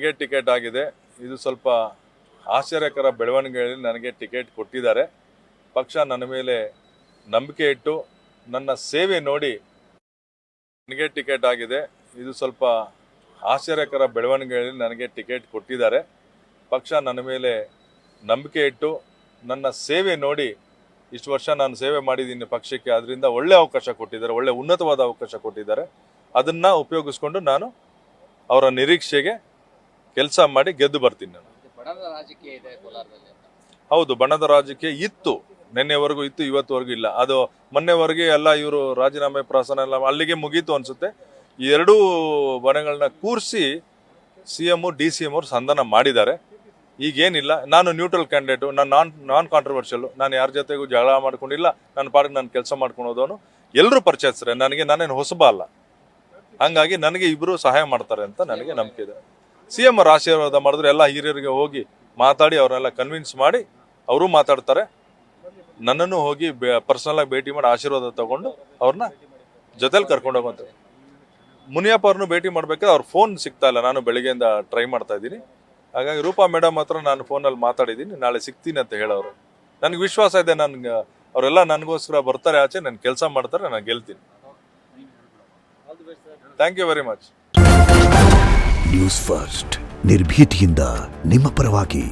ನನಗೆ ಟಿಕೆಟ್ ಆಗಿದೆ. ಇದು ಸ್ವಲ್ಪ ಆಶ್ಚರ್ಯಕರ ಬೆಳವಣಿಗೆಯಲ್ಲಿ ನನಗೆ ಟಿಕೆಟ್ ಕೊಟ್ಟಿದ್ದಾರೆ. ಪಕ್ಷ ನನ್ನ ಮೇಲೆ ನಂಬಿಕೆ ಇಟ್ಟು ನನ್ನ ಸೇವೆ ನೋಡಿ ನನಗೆ ಟಿಕೆಟ್ ಆಗಿದೆ. ಇದು ಸ್ವಲ್ಪ ಆಶ್ಚರ್ಯಕರ ಬೆಳವಣಿಗೆಯಲ್ಲಿ ನನಗೆ ಟಿಕೆಟ್ ಕೊಟ್ಟಿದ್ದಾರೆ. ಪಕ್ಷ ನನ್ನ ಮೇಲೆ ನಂಬಿಕೆ ಇಟ್ಟು ನನ್ನ ಸೇವೆ ನೋಡಿ ಇಷ್ಟು ವರ್ಷ ನಾನು ಸೇವೆ ಮಾಡಿದ್ದೀನಿ ಪಕ್ಷಕ್ಕೆ, ಅದರಿಂದ ಒಳ್ಳೆ ಅವಕಾಶ ಕೊಟ್ಟಿದ್ದಾರೆ, ಒಳ್ಳೆ ಉನ್ನತವಾದ ಅವಕಾಶ ಕೊಟ್ಟಿದ್ದಾರೆ. ಅದನ್ನು ಉಪಯೋಗಿಸ್ಕೊಂಡು ನಾನು ಅವರ ನಿರೀಕ್ಷೆಗೆ ಕೆಲಸ ಮಾಡಿ ಗೆದ್ದು ಬರ್ತೀನಿ. ನಾನು ಹೌದು, ಬಣದ ರಾಜಕೀಯ ಇತ್ತು, ನಿನ್ನೆವರೆಗೂ ಇತ್ತು, ಇವತ್ತುವರೆಗೂ ಇಲ್ಲ. ಅದು ಮೊನ್ನೆವರೆಗೆ ಎಲ್ಲ ಇವರು ರಾಜೀನಾಮೆ ಪ್ರಸನ್ನ ಎಲ್ಲ ಅಲ್ಲಿಗೆ ಮುಗೀತು ಅನ್ಸುತ್ತೆ. ಈ ಎರಡೂ ಬಣಗಳನ್ನ ಕೂರಿಸಿ CM DCM ಅವರು ಸಂಧಾನ ಮಾಡಿದ್ದಾರೆ. ಈಗೇನಿಲ್ಲ, ನಾನು ನ್ಯೂಟ್ರಲ್ ಕ್ಯಾಂಡಿಡೇಟು, ನಾನು ನಾನ್ ಕಾಂಟ್ರವರ್ಷಿಯಲ್, ನಾನು ಯಾರ ಜೊತೆಗೂ ಜಗಳ ಮಾಡ್ಕೊಂಡಿಲ್ಲ, ನನ್ನ ಪಾಡಿಗೆ ನಾನು ಕೆಲಸ ಮಾಡ್ಕೊಳೋದವನು. ಎಲ್ಲರೂ ಪರಿಚಯಿಸ್ತಾರೆ ನನಗೆ, ನಾನೇನು ಹೊಸಬ ಅಲ್ಲ. ಹಂಗಾಗಿ ನನಗೆ ಇಬ್ಬರು ಸಹಾಯ ಮಾಡ್ತಾರೆ ಅಂತ ನನಗೆ ನಂಬಿಕೆ ಇದೆ. CM ಅವರು ಆಶೀರ್ವಾದ ಮಾಡಿದ್ರೆ ಎಲ್ಲ ಹಿರಿಯರಿಗೆ ಹೋಗಿ ಮಾತಾಡಿ ಅವರೆಲ್ಲ ಕನ್ವಿನ್ಸ್ ಮಾಡಿ ಅವರು ಮಾತಾಡ್ತಾರೆ. ನನ್ನನ್ನು ಹೋಗಿ ಪರ್ಸನಲ್ ಆಗಿ ಭೇಟಿ ಮಾಡಿ ಆಶೀರ್ವಾದ ತಗೊಂಡು ಅವ್ರನ್ನ ಜೊತೆಲಿ ಕರ್ಕೊಂಡು ಹೋಗುವಂತ. ಮುನಿಯಪ್ಪ ಅವ್ರನ್ನು ಭೇಟಿ ಮಾಡ್ಬೇಕಾದ್ರೆ ಅವ್ರ ಫೋನ್ ಸಿಗ್ತಾ ಇಲ್ಲ, ನಾನು ಬೆಳಿಗ್ಗೆಯಿಂದ ಟ್ರೈ ಮಾಡ್ತಾ ಇದ್ದೀನಿ. ಹಾಗಾಗಿ ರೂಪಾ ಮೇಡಮ್ ಹತ್ರ ನಾನು ಫೋನಲ್ಲಿ ಮಾತಾಡಿದ್ದೀನಿ, ನಾಳೆ ಸಿಗ್ತೀನಿ ಅಂತ ಹೇಳೋರು. ನನಗೆ ವಿಶ್ವಾಸ ಇದೆ, ನನ್ಗೆ ಅವರೆಲ್ಲ ನನಗೋಸ್ಕರ ಬರ್ತಾರೆ ಆಚೆ, ನಾನು ಕೆಲಸ ಮಾಡ್ತಾರೆ, ನಾನು ಗೆಲ್ತೀನಿ. Thank you very much. News first ನಿರ್ಭೀತಿಯಿಂದ ನಿಮ್ಮ ಪರವಾಗಿ.